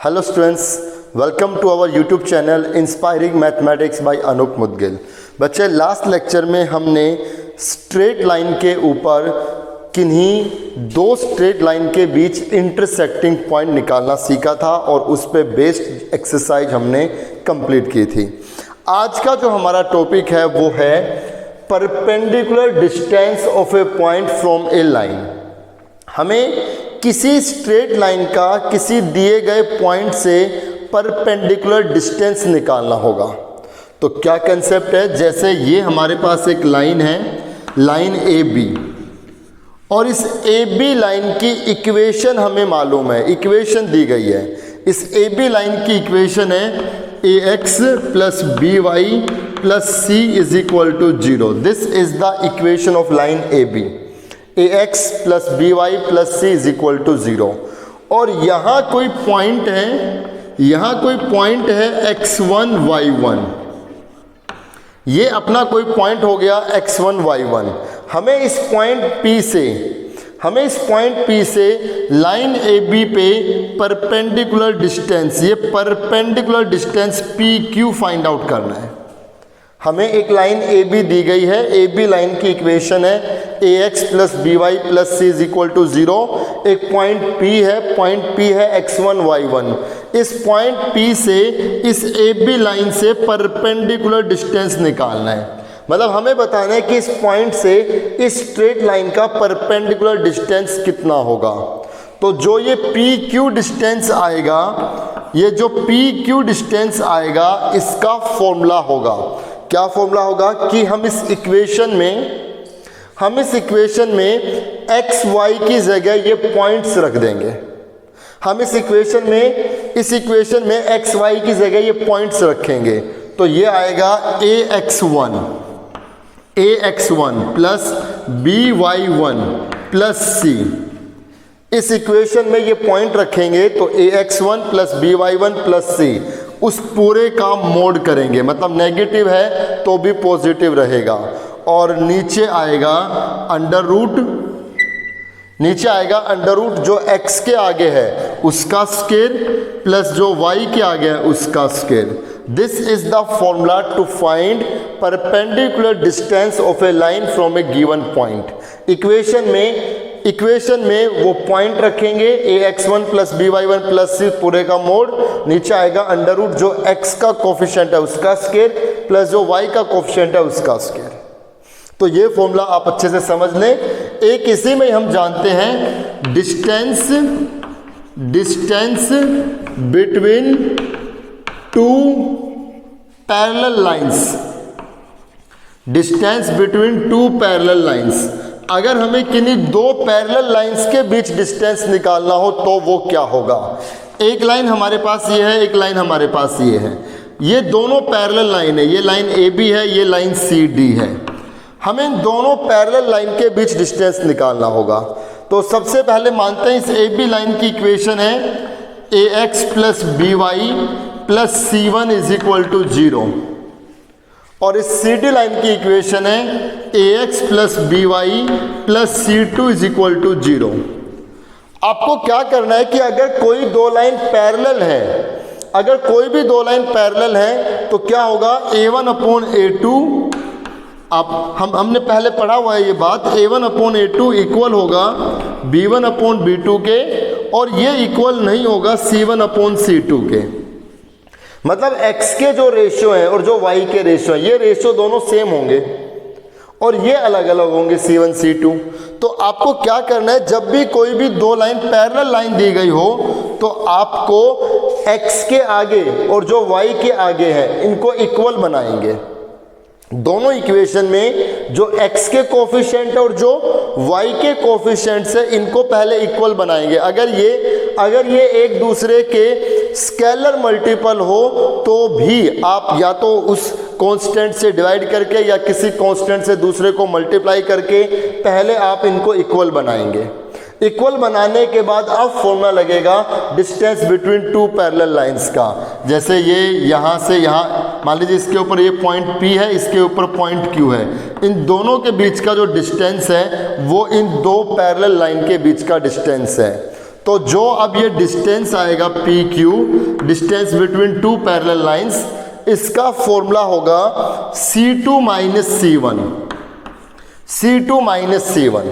Hello students, welcome to our YouTube channel inspiring mathematics by Anoop Mudgil. बच्चे, last lecture में हमने straight line के ऊपर किन्हीं दो स्ट्रेट लाइन के बीच इंटरसेक्टिंग पॉइंट निकालना सीखा था और उस पे बेस्ड एक्सरसाइज हमने कंप्लीट की थी। आज का जो हमारा टॉपिक है वो है perpendicular distance of a point from a line. हमें किसी स्ट्रेट लाइन का किसी दिए गए पॉइंट से परपेंडिकुलर डिस्टेंस निकालना होगा। तो क्या कंसेप्ट है, जैसे ये हमारे पास एक लाइन है, लाइन ए बी, और इस ए बी लाइन की इक्वेशन हमें मालूम है, इक्वेशन दी गई है। इस ए बी लाइन की इक्वेशन है a x plus b y plus c is equal to 0। This is the equation of line A B, a x plus b y plus c is equal to 0। और यहाँ कोई point है, यहाँ कोई point है x1 y1, ये अपना कोई पॉइंट हो गया x1 y1। हमें इस पॉइंट P से लाइन ए बी पे परपेंडिकुलर डिस्टेंस, ये perpendicular distance P Q find out करना है। हमें एक लाइन ए बी दी गई है, ए बी लाइन की इक्वेशन है a x plus b y plus c is equal to 0। एक पॉइंट P है, पॉइंट P है x1 y1। इस पॉइंट P से इस ए बी लाइन से परपेंडिकुलर डिस्टेंस निकालना है। मतलब हमें बताना है कि इस पॉइंट से इस स्ट्रेट लाइन का परपेंडिकुलर डिस्टेंस कितना होगा। तो जो ये पी क्यू डिस्टेंस आएगा, ये जो पी क्यू डिस्टेंस आएगा, इसका फॉर्मूला होगा, क्या फॉर्मूला होगा कि हम इस इक्वेशन में एक्स वाई की जगह ये पॉइंट्स रख देंगे। हम इस इक्वेशन में एक्स वाई की जगह ये पॉइंट्स रखेंगे। तो ये आएगा a x one plus b y one plus c. इस इक्वेशन में ये पॉइंट रखेंगे तो a x one plus b y one plus c, उस पूरे का मोड करेंगे, मतलब नेगेटिव है तो भी पॉजिटिव रहेगा। और नीचे आएगा अंडर रूट जो x के आगे है उसका स्क्वायर प्लस जो y के आगे है उसका square. This is the formula to find perpendicular distance of a line from a given point. Equation में वो पॉइंट रखेंगे a x one plus b y one plus c पूरे का मोड, नीचे आएगा अंडर रूट जो x का coefficient है उसका स्क्वायर प्लस जो y का कोफिशिएंट है उसका स्क्वायर। तो ये फॉर्मूला आप अच्छे से समझ लें। एक इसी में हम जानते हैं distance between two parallel lines. अगर हमें किन्हीं दो पैरेलल लाइंस के बीच डिस्टेंस निकालना हो तो वो क्या होगा। एक लाइन हमारे पास ये है, एक लाइन हमारे पास ये है, ये दोनों पैरेलल लाइन है, ये लाइन ए बी है, ये लाइन सी डी है। हमें इन दोनों पैरेलल लाइन के बीच डिस्टेंस निकालना होगा। तो सबसे पहले मानते हैं इस ए बी लाइन की इक्वेशन है a x plus b y plus c one is equal to 0, और इस सी डी लाइन की इक्वेशन है a x plus b y plus c two is equal to 0। आपको क्या करना है कि अगर कोई दो लाइन पैरेलल है, अगर कोई भी दो लाइन पैरेलल है तो क्या होगा, a1 अपॉन a2, हमने पहले पढ़ा हुआ है ये बात, a1 अपॉन a2 इक्वल होगा b1 अपॉन b2 के, और ये इक्वल नहीं होगा c1 अपॉन c2 के। मतलब x के जो रेशियो है और जो y के रेशियो है, ये रेशियो दोनों सेम होंगे और ये अलग अलग होंगे c1 c2। तो आपको क्या करना है, जब भी कोई भी दो लाइन पैरेलल लाइन दी गई हो तो आपको x के आगे और जो y के आगे है इनको इक्वल बनाएंगे। दोनों इक्वेशन में जो x के कोफिशिएंट और जो y के कोफिशिएंट से इनको पहले इक्वल बनाएंगे। अगर ये एक दूसरे के स्केलर मल्टीपल हो तो भी आप या तो उस कांस्टेंट से डिवाइड करके या किसी कांस्टेंट से दूसरे को मल्टीप्लाई करके पहले आप इनको इक्वल बनाएंगे। इक्वल बनाने के बाद अब फॉर्मूला लगेगा distance between two parallel lines का। जैसे ये यहाँ से यहाँ, मान लीजिए इसके ऊपर ये पॉइंट P है, इसके ऊपर पॉइंट Q है, इन दोनों के बीच का जो डिस्टेंस है वो इन दो पैरेलल लाइन के बीच का डिस्टेंस है। तो जो अब ये डिस्टेंस आएगा P Q, distance between two parallel lines, इसका फॉर्मूला होगा C2 minus C1, C2 minus C1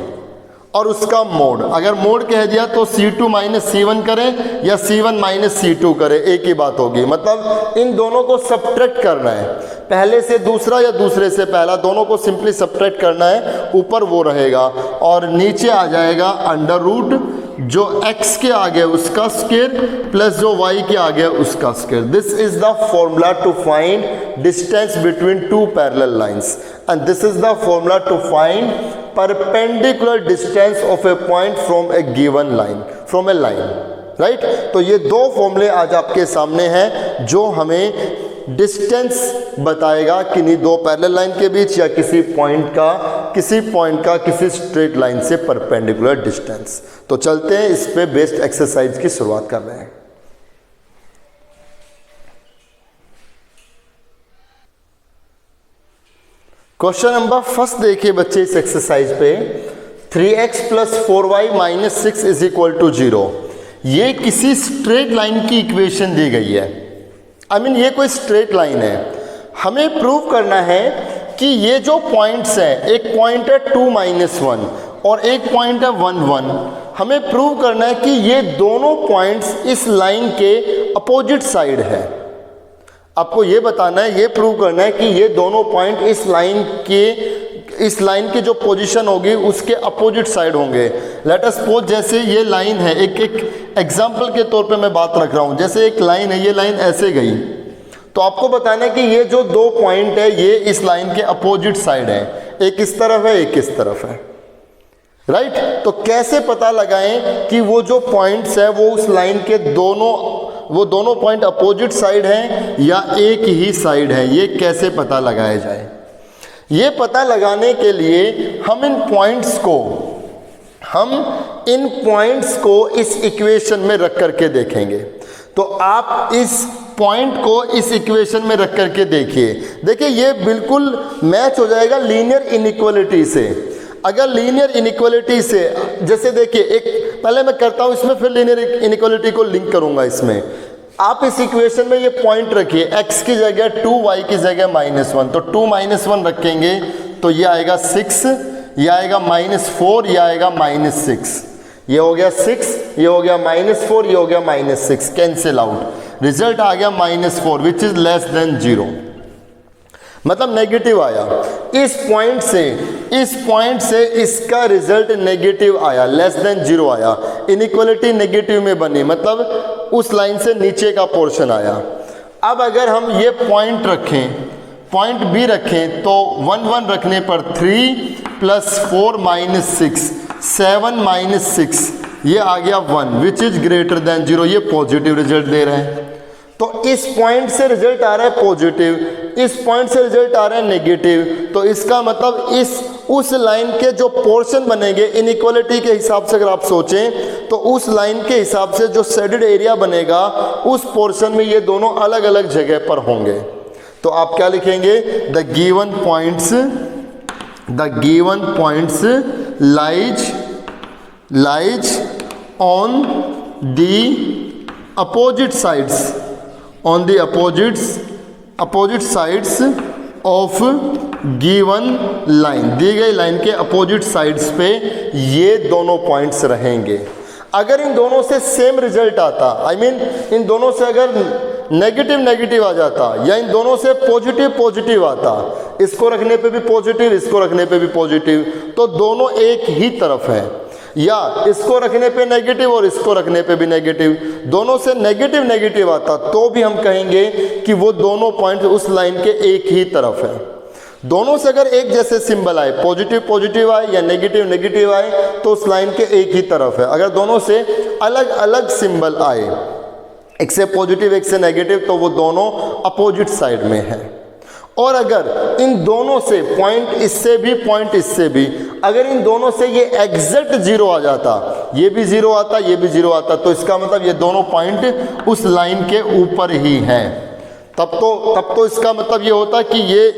और उसका मोड। अगर मोड कह दिया तो C2 माइनस C1 करें या C1 माइनस C2 करें, एक ही बात होगी। मतलब इन दोनों को सब्ट्रैक्ट करना है, पहले से दूसरा या दूसरे से पहला, दोनों को सिंपली सब्ट्रैक्ट करना है, ऊपर वो रहेगा और नीचे आ जाएगा अंडर रूट जो x के आगे उसका स्क्वायर प्लस जो y के आगे उसका square. This is the formula to find distance between two parallel lines and this is the formula to find perpendicular distance of a point from a given line, from a line, right. तो ये दो फॉर्मूले आज आपके सामने हैं जो हमें डिस्टेंस बताएगा किन्हीं दो पैरेलल लाइन के बीच या किसी पॉइंट का किसी स्ट्रेट लाइन से परपेंडिकुलर डिस्टेंस। तो चलते हैं इस पे बेस्ड एक्सरसाइज की शुरुआत कर रहे हैं। क्वेश्चन नंबर फर्स्ट देखिए बच्चे इस एक्सरसाइज पे, 3x plus 4y minus 6 is equal to 0। ये किसी स्ट्रेट लाइन की इक्वेशन दी गई है। ये कोई स्ट्रेट लाइन है। हमें प्रूव करना है कि ये जो पॉइंट्स हैं, एक पॉइंट है 2 माइनस 1 और एक पॉइंट है 1 1, हमें प्रूव करना है कि ये दोनों पॉइंट्स इस लाइन के अपोजिट साइड है। आपको ये बताना है, ये प्रूव करना है कि ये दोनों पॉइंट इस लाइन की जो पोजीशन होगी उसके अपोजिट साइड होंगे। लेट अस सपोज जैसे ये लाइन है, एक एग्जांपल के तौर पे मैं बात रख रहा हूँ, जैसे एक लाइन है, ये लाइन ऐसे गई, तो आपको बताना है कि ये जो दो पॉइंट है ये इस लाइन के अपोजिट साइड है, एक इस तरफ है एक इस तरफ है, राइट। तो कैसे पता लगाएं कि वो जो पॉइंट्स है वो उस लाइन के दोनों पॉइंट अपोजिट साइड हैं या एक ही साइड है, ये कैसे पता लगाया जाए? ये पता लगाने के लिए हम इन पॉइंट्स को इस इक्वेशन में रख करके देखेंगे। तो आप इस पॉइंट को इस इक्वेशन में रख करके देखिए ये बिल्कुल मैच हो जाएगा लीनियर इनइक्वालिटी से। अगर लीनियर इनइक्वालिटी से, जैसे देखिए एक पहले मैं करता हूँ इसमें, फिर लीनियर इनइक्वालिटी को लिंक करूँगा इसमें। आप इस इक्वेशन में ये पॉइंट रखिए, x की जगह 2, y की जगह -1, तो 2 -1 रखेंगे तो ये आएगा 6, ये आएगा -4, ये आएगा -6, ये हो गया 6, ये हो गया -4, ये हो गया -6, कैंसिल आउट, रिजल्ट आ गया -4 विच इज लेस देन 0, मतलब नेगेटिव आया। इस पॉइंट से इसका रिजल्ट नेगेटिव आया, लेस देन 0 आया, इनइक्वालिटी नेगेटिव में बनी, मतलब उस लाइन से नीचे का पोर्शन आया। अब अगर हम ये पॉइंट B रखें तो 1 1 रखने पर 3 + 4 - 6 7 - 6 ये आ गया 1 विच इज ग्रेटर देन 0, ये पॉजिटिव रिजल्ट दे रहे हैं। तो इस पॉइंट से रिजल्ट आ रहा है पॉजिटिव, इस पॉइंट से रिजल्ट आ रहा है नेगेटिव, तो इसका मतलब उस लाइन के जो पोर्शन बनेंगे इनइक्वालिटी के हिसाब से, अगर आप सोचें तो उस लाइन के हिसाब से जो शेडेड एरिया बनेगा उस पोर्शन में ये दोनों अलग अलग जगह पर होंगे। तो आप क्या लिखेंगे? The given points lies on the opposite sides of given line, दी गई लाइन के अपोजिट साइड्स पे ये दोनों पॉइंट्स रहेंगे। अगर इन दोनों से सेम रिजल्ट आता, इन दोनों से अगर नेगेटिव आ जाता या इन दोनों से पॉजिटिव आता, इसको रखने पे भी पॉजिटिव, इसको रखने पे भी पॉजिटिव, तो दोनों एक ही तरफ है, या इसको रखने पे नेगेटिव और इसको रखने पे भी नेगेटिव, दोनों से नेगेटिव आता तो भी हम कहेंगे कि वो दोनों पॉइंट उस लाइन के एक ही तरफ है। दोनों से अगर एक जैसे सिंबल आए, पॉजिटिव आए या नेगेटिव आए, तो उस लाइन के एक ही तरफ है। अगर दोनों से अलग अलग सिंबल आए, एक से पॉजिटिव एक से नेगेटिव, तो वो दोनों अपोजिट साइड में है। और अगर इन दोनों से पॉइंट इससे भी अगर इन दोनों से ये एग्जैक्ट 0 आ जाता, ये भी 0 आता, ये भी 0 आता, तो इसका मतलब ये दोनों पॉइंट उस लाइन के ऊपर ही हैं। तब तो इसका मतलब ये होता कि ये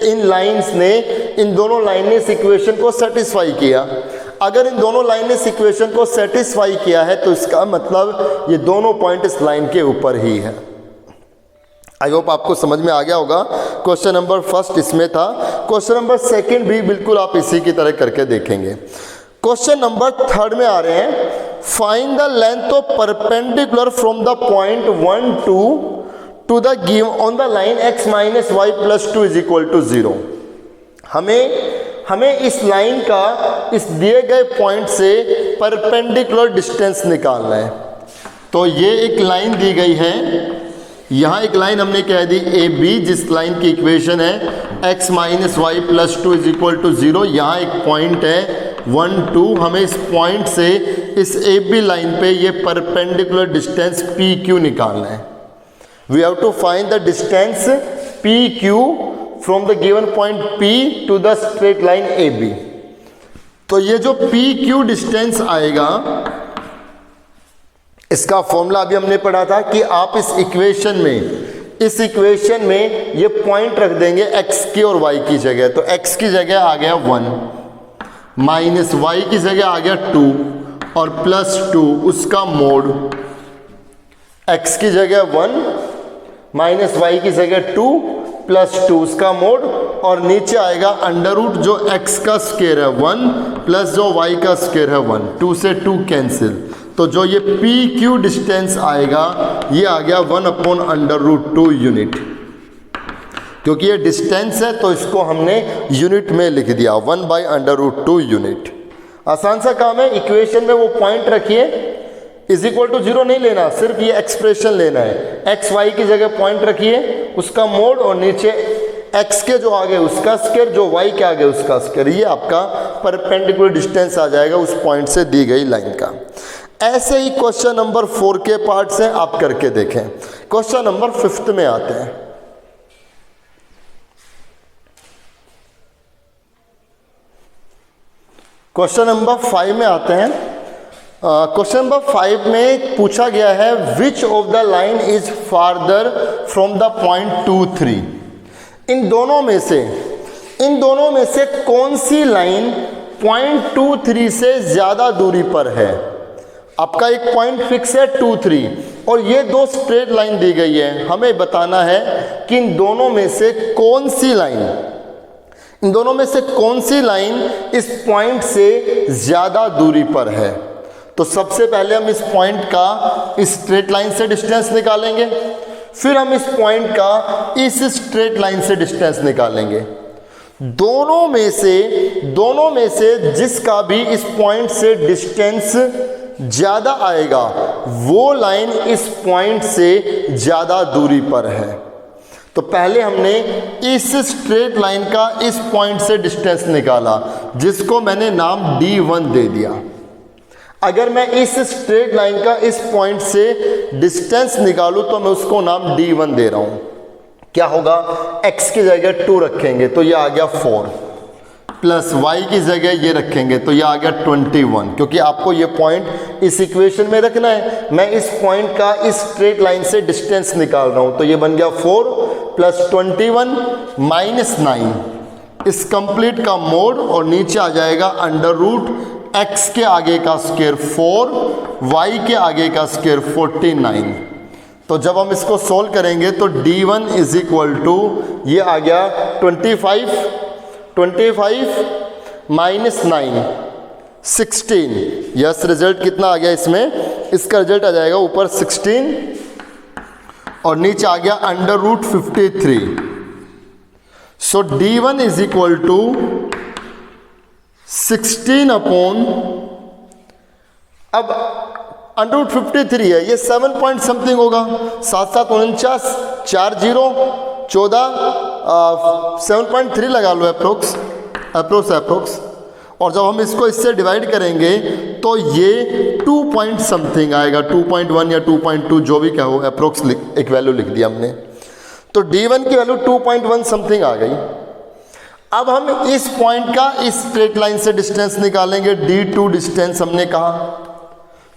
इन दोनों लाइन ने इस इक्वेशन को सेटिस्फाई किया। अगर इन दोनों लाइन ने इस इक्वेशन को सेटिस्फाई किया है तो इसका मतलब ये दोनों पॉइंट इस लाइन के ऊपर ही है। आई होप आपको समझ में आ गया होगा। क्वेश्चन नंबर फर्स्ट इसमें था। क्वेश्चन नंबर सेकंड भी बिल्कुल आप इसी की तरह करके देखेंगे। क्वेश्चन नंबर थर्ड में आ रहे हैं, find the length of perpendicular from the point 1 to the given the line x minus y plus 2 is equal to 0। हमें इस लाइन का इस दिए गए पॉइंट से परपेंडिकुलर डिस्टेंस निकालना है। तो ये एक लाइन दी गई है, यहाँ एक लाइन हमने कह दी ए बी, जिस लाइन की इक्वेशन है x minus y plus 2 is equal to 0। यहाँ एक पॉइंट है 1 2, हमें इस पॉइंट से इस ए बी लाइन पे ये परपेंडिकुलर डिस्टेंस पी क्यू निकालना है। We have to find the distance P Q from the given point P to the straight line AB। तो ये जो PQ डिस्टेंस आएगा, इसका फॉर्मूला अभी हमने पढ़ा था कि आप इस इक्वेशन में ये पॉइंट रख देंगे x की और y की जगह। तो x की जगह आ गया 1 माइनस y की जगह आ गया 2 और प्लस 2 उसका मोड। x की जगह 1 माइनस y की जगह 2 प्लस 2 उसका मोड, और नीचे आएगा अंडर रूट जो x का स्क्वायर है 1 प्लस जो y का स्क्वायर है 1, 2 से 2 कैंसिल। तो जो ये पी क्यू डिस्टेंस आएगा ये आ गया 1/√2 यूनिट। क्योंकि ये डिस्टेंस है तो इसको हमने यूनिट में लिख दिया 1/√2 यूनिट। आसान सा काम है। इक्वेशन में वो पॉइंट रखिए, इज इक्वल टू 0 नहीं लेना, सिर्फ ये एक्सप्रेशन लेना है। एक्स वाई की जगह पॉइंट रखिए, उसका मोड, और नीचे x के जो आगे उसका स्क्वायर, जो y के आगे उसका स्क्वायर। ये आपका परपेंडिकुलर डिस्टेंस आ जाएगा उस पॉइंट से दी गई लाइन का। ऐसे ही क्वेश्चन नंबर 4 के पार्ट्स हैं, आप करके देखें। क्वेश्चन नंबर 5 में आते हैं। क्वेश्चन नंबर 5 में आते हैं। क्वेश्चन नंबर 5 में पूछा गया है which of the line is farther from the point 2 3। इन दोनों में से कौन सी लाइन पॉइंट 2 3 से ज्यादा दूरी पर है। आपका एक पॉइंट फिक्स है 2 3 और ये दो स्ट्रेट लाइन दी गई है। हमें बताना है कि इन दोनों में से कौन सी लाइन इस पॉइंट से ज्यादा दूरी पर है। तो सबसे पहले हम इस पॉइंट का इस स्ट्रेट लाइन से डिस्टेंस निकालेंगे, फिर हम इस पॉइंट का इस स्ट्रेट लाइन से डिस्टेंस निकालेंगे। दोनों में से जिसका भी इस पॉइंट से डिस्टेंस ज्यादा आएगा वो लाइन इस पॉइंट से ज्यादा दूरी पर है। तो पहले हमने इस स्ट्रेट लाइन का इस पॉइंट से डिस्टेंस निकाला, जिसको मैंने नाम D1 दे दिया। अगर मैं इस स्ट्रेट लाइन का इस पॉइंट से डिस्टेंस निकालूं तो मैं उसको नाम D1 दे रहा हूं। क्या होगा, x की जगह 2 रखेंगे तो ये आ गया 4, प्लस y की जगह ये रखेंगे तो ये आ गया 21। क्योंकि आपको ये पॉइंट इस इक्वेशन में रखना है। मैं इस पॉइंट का इस स्ट्रेट लाइन से डिस्टेंस निकाल रहा हूं, तो ये बन गया 4 प्लस 21 माइनस 9, इस कंप्लीट का मोड, और नीचे आ जाएगा अंडर रूट x के आगे का स्क्वायर 4, y के आगे का स्क्वायर 49। तो जब हम इसको सोल्व करेंगे तो D1 इज इक्वल टू ये आ गया 25 माइनस 9 16। यस, रिजल्ट कितना आ गया इसमें, इसका रिजल्ट आ जाएगा ऊपर 16 और नीचे आ गया under root 53। So D1 is equal to 16 upon, अब अंडर रूट 53 है, ये 7 पॉइंट समथिंग होगा, 7 7 49 4 0 14 7.3 लगा लो अप्रोक्स। और जब हम इसको इससे डिवाइड करेंगे तो ये 2 पॉइंट समथिंग आएगा, 2.1 या 2.2 जो भी कहो, अप्रोक्स एक वैल्यू लिख दिया हमने। तो D1 की वैल्यू 2.1 समथिंग आ गई। अब हम इस पॉइंट का इस स्ट्रेट लाइन से डिस्टेंस निकालेंगे, D2 डिस्टेंस हमने कहा।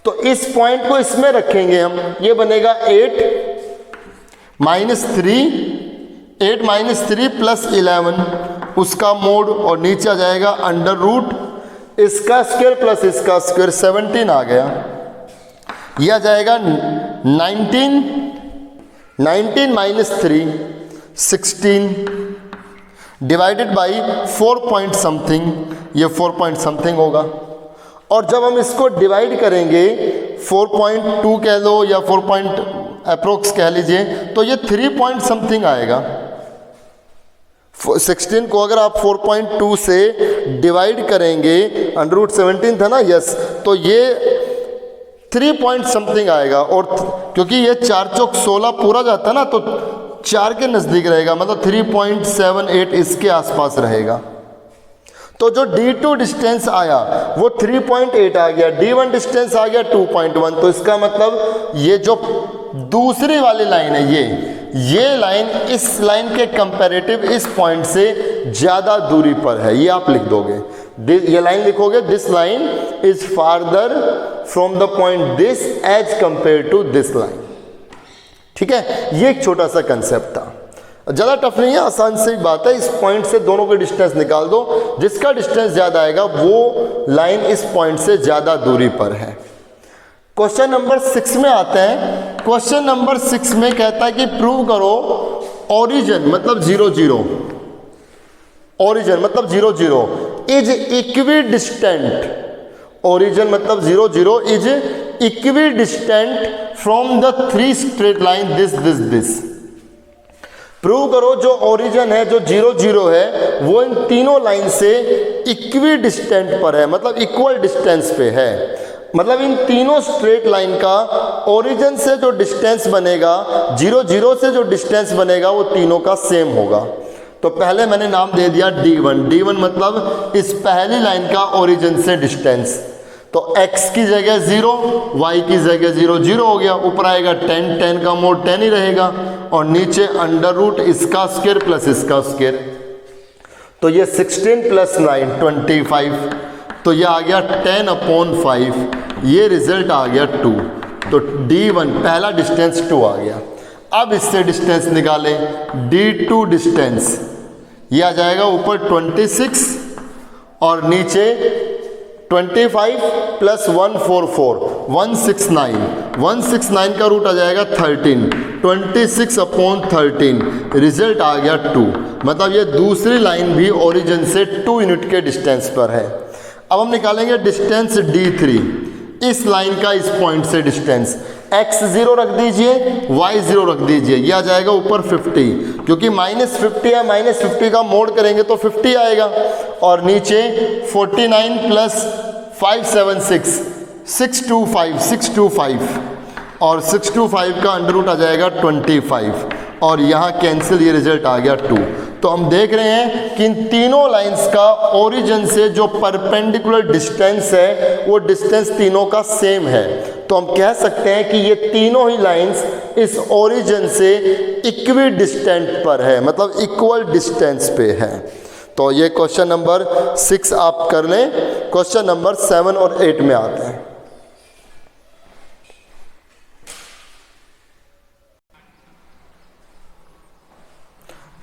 तो इस पॉइंट को इसमें रखेंगे हम, ये बनेगा 8 माइनस 3 प्लस 11 उसका मोड, और नीचे आ जाएगा अंडर रूट इसका स्क्वायर प्लस इसका स्क्वायर 17 आ गया। यह आ जाएगा 19 minus 3 16 divided by 4 point something, ये 4 पॉइंट समथिंग होगा। और जब हम इसको डिवाइड करेंगे 4.2 कह लो या 4 पॉइंट अप्रोक्स कह लीजिए, तो ये 3 पॉइंट समथिंग आएगा। 16 को अगर आप 4.2 से डिवाइड करेंगे, √17 था ना, यस, तो ये 3 पॉइंट समथिंग आएगा। और क्योंकि ये 4 चौक 16 पूरा जाता है ना, तो 4 के नज़दीक रहेगा, मतलब 3.78 इसके आसपास रहेगा। तो जो D2 डिस्टेंस आया वो 3.8 आ गया, D1 डिस्टेंस आ गया 2.1। तो इसका मतलब ये जो दूसरी वाली लाइन है, ये लाइन इस लाइन के कंपैरेटिव इस पॉइंट से ज़्यादा दूरी पर है, ये आप लिख दोगे। ये लाइन लिखोगे, this line is farther from the point this as compare to this line. ठीक है, ये एक छोटा सा कंसेप्ट था, ज़्यादा टफ नहीं है, आसान सी बात है। इस पॉइंट से दोनों के डिस्टेंस निकाल दो, जिसका डिस्टेंस ज़्यादा आएगा वो लाइन इस पॉइंट से ज़्यादा दूरी पर है। क्वेश्चन नंबर 6 में आते हैं। क्वेश्चन नंबर 6 में कहता है कि प्रूव करो ओरिजिन मतलब 0 0, ओरिजिन मतलब 0 0 इज इक्वी डिस्टेंट, ओरिजिन मतलब 0 0 is equi distant from the 3 straight line this this this. Prove करो जो ओरिजिन है, जो 0 0 है, वो इन तीनों लाइन से इक्वी डिस्टेंट पर है, मतलब इक्वल डिस्टेंस पे है। मतलब इन तीनों स्ट्रेट लाइन का ओरिजिन से जो डिस्टेंस बनेगा, 0 0 से जो डिस्टेंस बनेगा, वो तीनों का सेम होगा। तो पहले मैंने नाम दे दिया D1। D1 मतलब इस पहली लाइन का ओरिजिन से डिस्टेंस। तो x की जगह 0, y की जगह 0 0 हो गया, ऊपर आएगा 10, 10 का मोड 10 ही रहेगा, और नीचे √ इसका स्क्वायर प्लस इसका स्क्वायर। तो ये 16 + 9 25, तो ये आ गया 10/5, ये रिजल्ट आ गया 2। तो D1 पहला डिस्टेंस 2 आ गया। अब इससे डिस्टेंस निकालें, D2 डिस्टेंस, ये आ जाएगा ऊपर 26 और नीचे 25 + 144 169, 169 का रूट आ जाएगा 13, 26/13, रिजल्ट आ गया 2। मतलब ये दूसरी लाइन भी ओरिजिन से 2 यूनिट के डिस्टेंस पर है। अब हम निकालेंगे डिस्टेंस D3, इस लाइन का इस पॉइंट से डिस्टेंस। x 0 रख दीजिए, y 0 रख दीजिए, ये आ जाएगा ऊपर 50, क्योंकि -50 है, -50 का मोड करेंगे तो 50 आएगा, और नीचे 49 + 576 625 और 625 का √ आ जाएगा 25, और यहाँ कैंसिल, ये रिजल्ट आ गया 2। तो हम देख रहे हैं कि इन तीनों लाइंस का ओरिजिन से जो परपेंडिकुलर डिस्टेंस है, वो डिस्टेंस तीनों का सेम है। तो हम कह सकते हैं कि ये तीनों ही लाइंस इस ओरिजिन से इक्वी डिस्टेंट पर है, मतलब इक्वल डिस्टेंस पे है। तो ये क्वेश्चन नंबर 6 आप कर लें। क्वेश्चन नंबर 7 और 8 में आते हैं।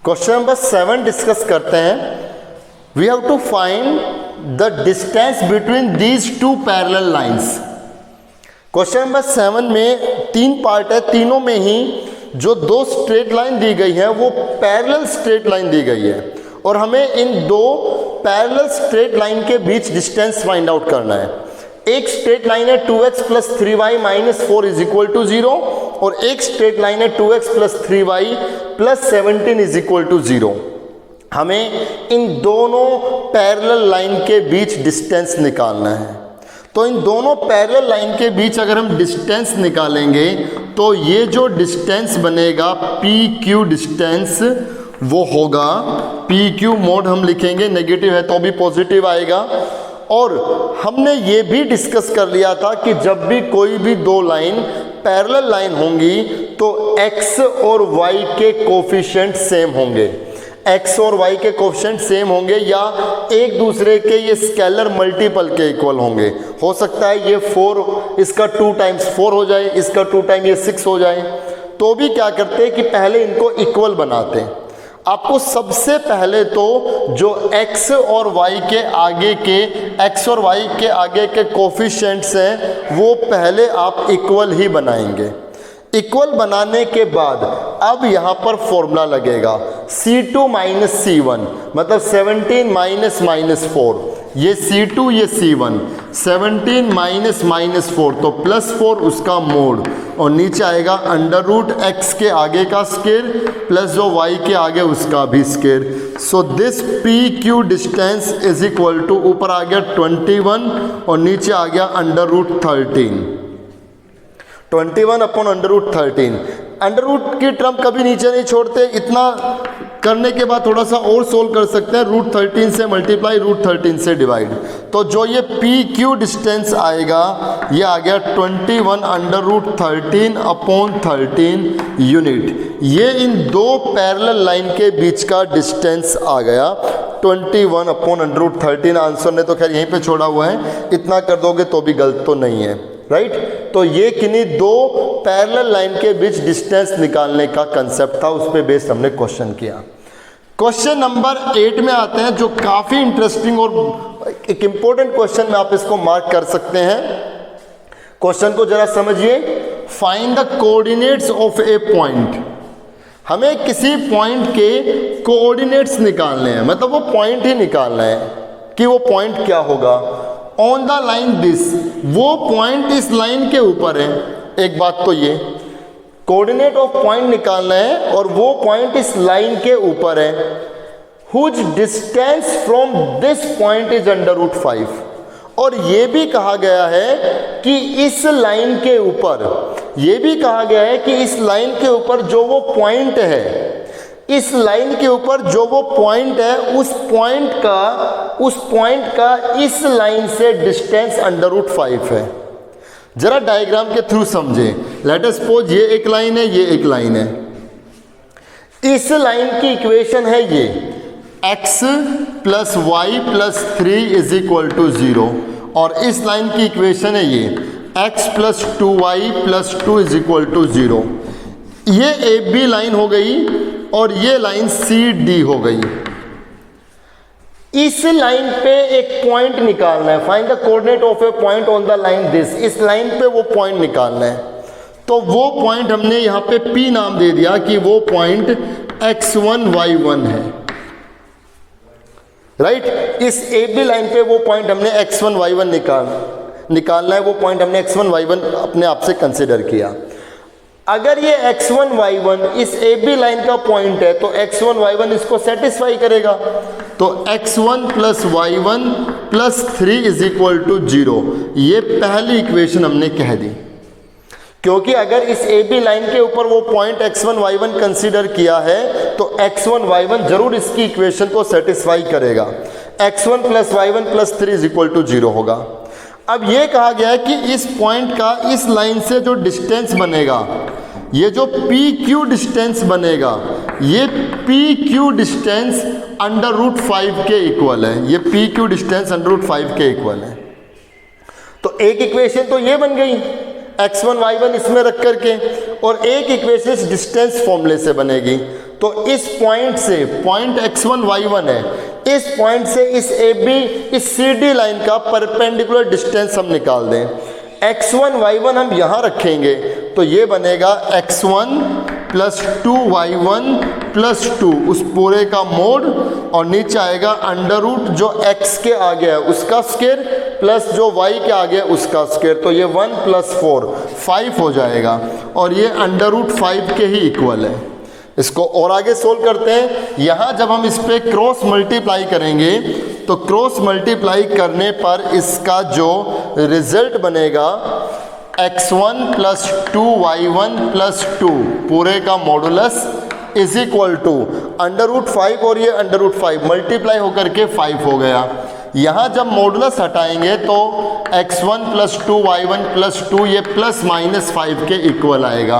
क्वेश्चन नंबर 7 डिस्कस करते हैं। We have to find the distance between these 2 parallel lines. Question number 7 में 3 पार्ट है, तीनों में ही जो 2 स्ट्रेट लाइन दी गई है वो पैरेलल स्ट्रेट लाइन दी गई है, और हमें इन 2 पैरेलल स्ट्रेट लाइन के बीच डिस्टेंस फाइंड आउट करना है। एक स्ट्रेट लाइन है 2x + 3y - 4 = 0, और एक स्ट्रेट लाइन है 2x + 3y + 17 = 0। हमें इन दोनों पैरेलल लाइन के बीच डिस्टेंस निकालना है। तो इन दोनों पैरेलल लाइन के बीच अगर हम डिस्टेंस निकालेंगे, तो ये जो डिस्टेंस बनेगा PQ डिस्टेंस, वो होगा PQ मोड हम लिखेंगे, नेगेटिव है तो भी पॉजिटिव आएगा। और हमने ये भी डिस्कस कर लिया था कि जब भी कोई भी 2 लाइन पैरेलल लाइन होंगी तो x और y के कोफिशिएंट सेम होंगे, x और y के कोफिशिएंट सेम होंगे, या एक दूसरे के ये स्केलर मल्टीपल के इक्वल होंगे। हो सकता है ये 4 इसका 2 टाइम्स 4 हो जाए, इसका 2 टाइम ये 6 हो जाए। तो भी क्या करते हैं कि पहले इनको इक्वल बनाते हैं। आपको सबसे पहले तो जो x और y के आगे के कोफिशिएंट्स हैं वो पहले आप इक्वल ही बनाएंगे। इक्वल बनाने के बाद अब यहाँ पर फॉर्मूला लगेगा C2 माइनस C1, मतलब 17 माइनस 4, ये C2 ये C1, 17 माइनस 4 तो +4 उसका मोड, और नीचे आएगा अंडर रूट x के आगे का स्क्वायर प्लस जो y के आगे उसका भी square. So this PQ distance is equal to, ऊपर आ गया 21 और नीचे आ गया under root 13, 21 upon under root 13। Under root की टर्म कभी नीचे नहीं छोड़ते। इतना करने के बाद थोड़ा सा और सोल्व कर सकते हैं, रूट 13 से मल्टीप्लाई, रूट 13 से डिवाइड, तो जो ये PQ डिस्टेंस आएगा ये आ गया 21 अंडर रूट 13 अपॉन 13 यूनिट। ये इन दो पैरेलल लाइन के बीच का डिस्टेंस आ गया 21 अपॉन अंडर रूट 13। आंसर ने तो खैर यहीं पे छोड़ा हुआ है, इतना कर दोगे तो भी गलत तो नहीं है, राइट। तो ये किन्हीं दो पैरेलल लाइन के बीच डिस्टेंस निकालने का कंसेप्ट था, उस पे बेस्ड हमने क्वेश्चन किया। क्वेश्चन नंबर 8 में आते हैं, जो काफ़ी इंटरेस्टिंग और एक इंपॉर्टेंट क्वेश्चन में आप इसको मार्क कर सकते हैं। क्वेश्चन को जरा समझिए। Find the coordinates of a point. हमें किसी पॉइंट के कोऑर्डिनेट्स निकालने हैं, मतलब वो पॉइंट ही निकालना है कि वो पॉइंट क्या होगा। ऑन द लाइन दिस, वो पॉइंट इस लाइन के ऊपर है। एक बात तो ये कोऑर्डिनेट ऑफ पॉइंट निकालना है और वो पॉइंट इस लाइन के ऊपर है। Whose distance from this point is under root 5। और ये भी कहा गया है कि इस लाइन के ऊपर, ये भी कहा गया है कि इस लाइन के ऊपर जो वो पॉइंट है, इस लाइन के ऊपर जो वो पॉइंट है, उस पॉइंट का इस लाइन से डिस्टेंस अंडर रूट 5 है। जरा डायग्राम के थ्रू समझें। लेट अस सपोज ये एक लाइन है, ये एक लाइन है। इस लाइन की इक्वेशन है ये x plus y plus 3 is equal to 0, और इस लाइन की इक्वेशन है ये x plus 2y plus 2 is equal to 0। ये AB लाइन हो गई और ये लाइन CD हो गई। इस लाइन पे एक पॉइंट निकालना है। Find the coordinate of a point on the line this. इस लाइन पे वो पॉइंट निकालना है, तो वो पॉइंट हमने यहाँ पे P नाम दे दिया कि वो पॉइंट x1 y1 है, राइट। इस AB लाइन पे वो पॉइंट हमने x1 y1 निकालना है। वो पॉइंट हमने x1 y1 अपने आप से कंसिडर किया। अगर ये x1 y1 इस AB लाइन का पॉइंट है तो x1 y1 इसको सेटिस्फाई करेगा। तो x1 plus y1 plus 3 is equal to 0, ये पहली इक्वेशन हमने कह दी। क्योंकि अगर इस AB लाइन के ऊपर वो पॉइंट x1 y1 कंसीडर किया है तो x1 y1 जरूर इसकी इक्वेशन को सेटिस्फाई करेगा। x1 plus y1 plus 3 is equal to 0 होगा। अब ये कहा गया है कि इस पॉइंट का इस लाइन से जो डिस्टेंस बनेगा, ये जो PQ डिस्टेंस बनेगा, ये PQ डिस्टेंस अंडर रूट 5 के इक्वल है। ये PQ डिस्टेंस अंडर रूट 5 के इक्वल है। तो एक इक्वेशन तो ये बन गई x1 y1 इसमें रख करके, और एक इक्वेशन इस डिस्टेंस फॉर्मूले से बनेगी। तो इस पॉइंट से, पॉइंट x1 y1 है, इस पॉइंट से इस AB, इस CD लाइन का परपेंडिकुलर डिस्टेंस हम निकाल दें। x1 y1 हम यहाँ रखेंगे तो ये बनेगा x1 प्लस 2y1 प्लस 2, उस पूरे का मोड, और नीचे आएगा अंडर रूट जो x के आगे है उसका स्क्वायर प्लस जो y के आगे है उसका स्क्वायर। तो ये 1 प्लस 4 5 हो जाएगा, और ये अंडर रूट 5 के ही इक्वल है। इसको और आगे सोल्व करते हैं। यहाँ जब हम इस पर क्रॉस मल्टीप्लाई करेंगे तो क्रॉस मल्टीप्लाई करने पर इसका जो रिजल्ट बनेगा x1 प्लस 2y1 प्लस 2 पूरे का modulus is equal to under root 5, और ये अंडर रूट 5 मल्टीप्लाई होकर के 5 हो गया। यहाँ जब मॉडुलस हटाएंगे तो x1 प्लस 2y1 प्लस 2 ये प्लस माइनस 5 के इक्वल आएगा।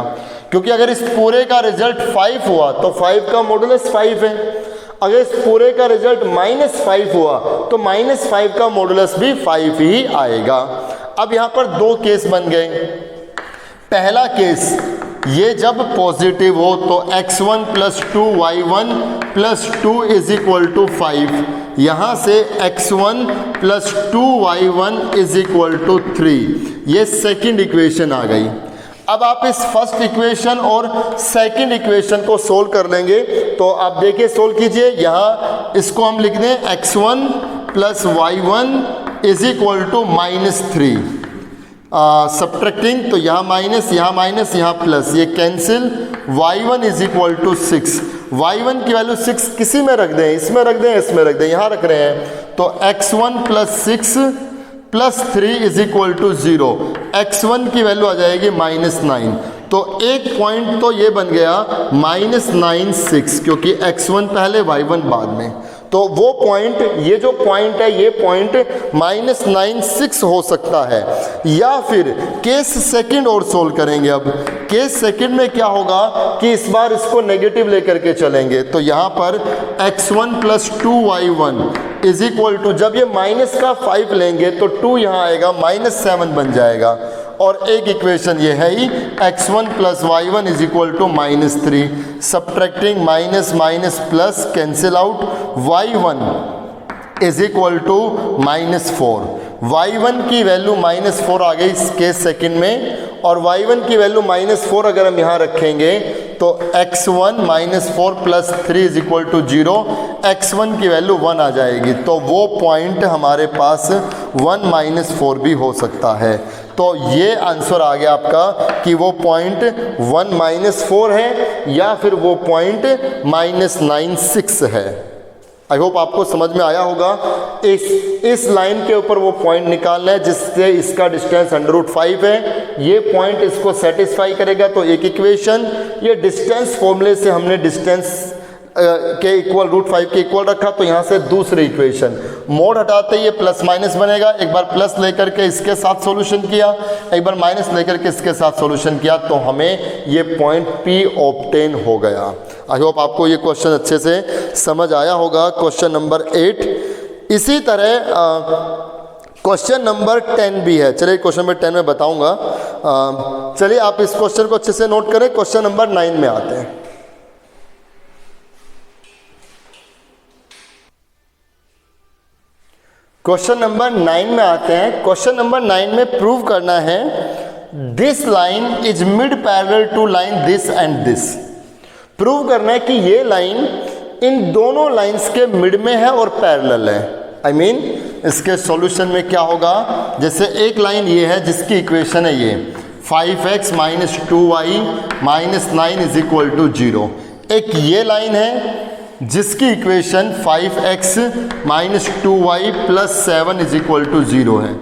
क्योंकि अगर इस पूरे का रिजल्ट 5 हुआ तो 5 का मॉडुलस 5 है। अगर इस पूरे का रिजल्ट -5 हुआ तो -5 का मॉडुलस भी 5 ही आएगा। अब यहाँ पर दो केस बन गए। पहला केस ये जब पॉजिटिव हो तो x1 plus 2y1 plus 2 is equal to 5। यहाँ से x1 plus 2y1 is equal to 3। ये सेकेंड इक्वेशन आ गई। अब आप इस फर्स्ट इक्वेशन और सेकंड इक्वेशन को सोल्व कर लेंगे। तो आप देखिए, सोल्व कीजिए। यहाँ इसको हम लिख दें x1 plus y1 is equal to -3। Subtracting, तो यहाँ माइनस, यहाँ प्लस, ये cancel. y1 is equal to 6। y1 की वैल्यू 6 किसी में रख दें, इसमें रख दें, इसमें रख दें, यहाँ रख रहे हैं। तो x1 plus 6 plus 3 is equal to 0। x1 की वैल्यू आ जाएगी -9। तो एक पॉइंट तो ये बन गया -9 क्योंकि x1 पहले y1 बाद में। तो वो पॉइंट, ये जो पॉइंट है, ये पॉइंट -9 हो सकता है। या फिर केस सेकंड और सोल्व करेंगे। अब केस सेकंड में क्या होगा कि इस बार इसको नेगेटिव लेकर के चलेंगे। तो यहाँ पर x1 plus 2y1 is equal to, जब ये माइनस का 5 लेंगे तो 2 यहाँ आएगा, -7 बन जाएगा। और एक इक्वेशन ये है ही, x1 plus y1 is equal to -3। Subtracting, minus minus plus cancel out, y1 is equal to -4। y1 की वैल्यू -4 आ गई इस केस सेकंड में। और y1 की वैल्यू -4 अगर हम यहाँ रखेंगे तो x1 -4 plus 3 is equal to 0। x1 की वैल्यू 1 आ जाएगी। तो वो पॉइंट हमारे पास 1 -4 भी हो सकता है। तो ये आंसर आ गया आपका कि वो पॉइंट 1 -4 है या फिर वो पॉइंट -9 है। आई होप आपको समझ में आया होगा। इस लाइन के ऊपर वो पॉइंट निकालना है जिससे इसका डिस्टेंस √5 है। ये पॉइंट इसको सेटिस्फाई करेगा। तो एक इक्वेशन, ये डिस्टेंस फॉर्मूले से हमने डिस्टेंस के इक्वल √5 के इक्वल रखा। तो यहाँ से दूसरी इक्वेशन, मोड हटाते ही ये प्लस माइनस बनेगा। एक बार प्लस लेकर के इसके साथ सॉल्यूशन किया, एक बार माइनस लेकर के इसके साथ सॉल्यूशन किया, तो हमें ये पॉइंट P ऑब्टेन हो गया। आई होप आपको ये क्वेश्चन अच्छे से समझ आया होगा। Question number 8। इसी तरह क्वेश्चन नंबर 10 भी है। चलिए क्वेश्चन नंबर 10 में बताऊंगा। चलिए आप इस क्वेश्चन को अच्छे से नोट करें। क्वेश्चन नंबर 9 में आते हैं। क्वेश्चन नंबर 9 में आते हैं। क्वेश्चन नंबर 9 में प्रूव करना है this line is mid parallel to line this and this. Prove करना है कि ये लाइन इन दोनों लाइंस के मिड में है और पैरेलल है। आई मीन इसके सॉल्यूशन में क्या होगा, जैसे एक लाइन ये है जिसकी इक्वेशन है ये 5x - 2y - 9 is equal to 0। एक ये लाइन है जिसकी equation 5x - 2y plus 7 is equal to 0 है।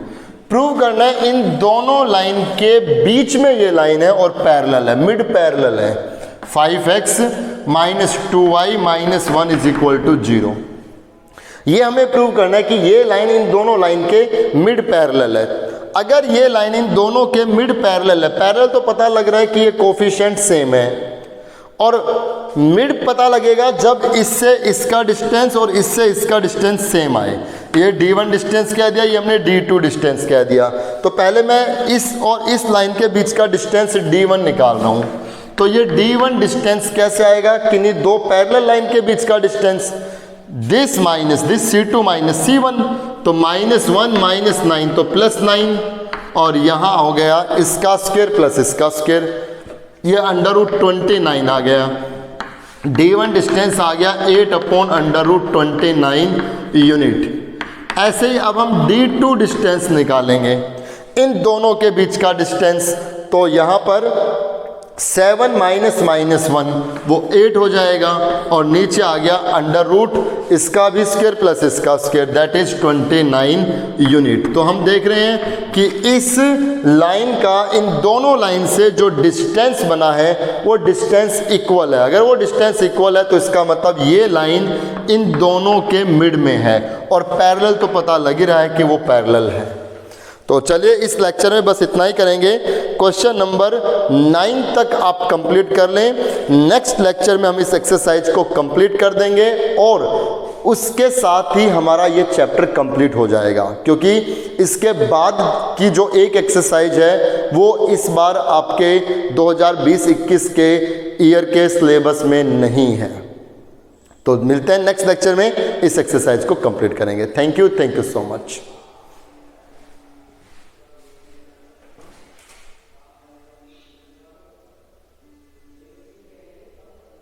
प्रूव करना है इन दोनों लाइन के बीच में ये लाइन है और पैरेलल है, मिड पैरेलल है। 5x - 2y - 1 is equal to 0। ये हमें प्रूव करना है कि ये लाइन इन दोनों लाइन के मिड पैरेलल है। अगर ये लाइन इन दोनों के मिड पैरेलल है, पैरेलल तो पता लग रहा है कि ये कोफिशिएंट सेम है, और मिड पता लगेगा जब इससे इसका डिस्टेंस और इससे इसका डिस्टेंस सेम आए। ये d1 डिस्टेंस कह दिया, ये हमने d2 डिस्टेंस कह दिया। तो पहले मैं इस और इस लाइन के बीच का डिस्टेंस d1 निकाल रहा हूँ। तो ये d1 डिस्टेंस कैसे आएगा, किन्हीं दो पैरेलल लाइन के बीच का distance, this minus this, c2 minus c1, तो -1 - 9 तो +9, और यहाँ हो गया इसका स्क्वायर प्लस इसका स्क्वायर, ये √29 आ गया। d1 डिस्टेंस आ गया 8/√29 यूनिट। ऐसे ही अब हम d2 डिस्टेंस निकालेंगे, इन दोनों के बीच का डिस्टेंस। तो यहाँ पर 7 - -1 वो 8 हो जाएगा, और नीचे आ गया √ इसका भी स्क्वायर प्लस इसका स्क्वायर, दैट इज 29 यूनिट। तो हम देख रहे हैं कि इस लाइन का इन दोनों लाइन से जो डिस्टेंस बना है वो डिस्टेंस इक्वल है। अगर वो डिस्टेंस इक्वल है तो इसका मतलब ये लाइन इन दोनों के मिड में है, और पैरेलल तो पता लग ही रहा है कि वो पैरेलल है। तो चलिए इस लेक्चर में बस इतना ही करेंगे। क्वेश्चन नंबर 9 तक आप कंप्लीट कर लें। नेक्स्ट लेक्चर में हम इस एक्सरसाइज को कंप्लीट कर देंगे, और उसके साथ ही हमारा ये चैप्टर कंप्लीट हो जाएगा, क्योंकि इसके बाद की जो एक एक्सरसाइज है वो इस बार आपके 2020-21 के ईयर के सिलेबस में नहीं है। तो मिलते हैं नेक्स्ट लेक्चर में, इस एक्सरसाइज को कंप्लीट करेंगे। Thank you so much.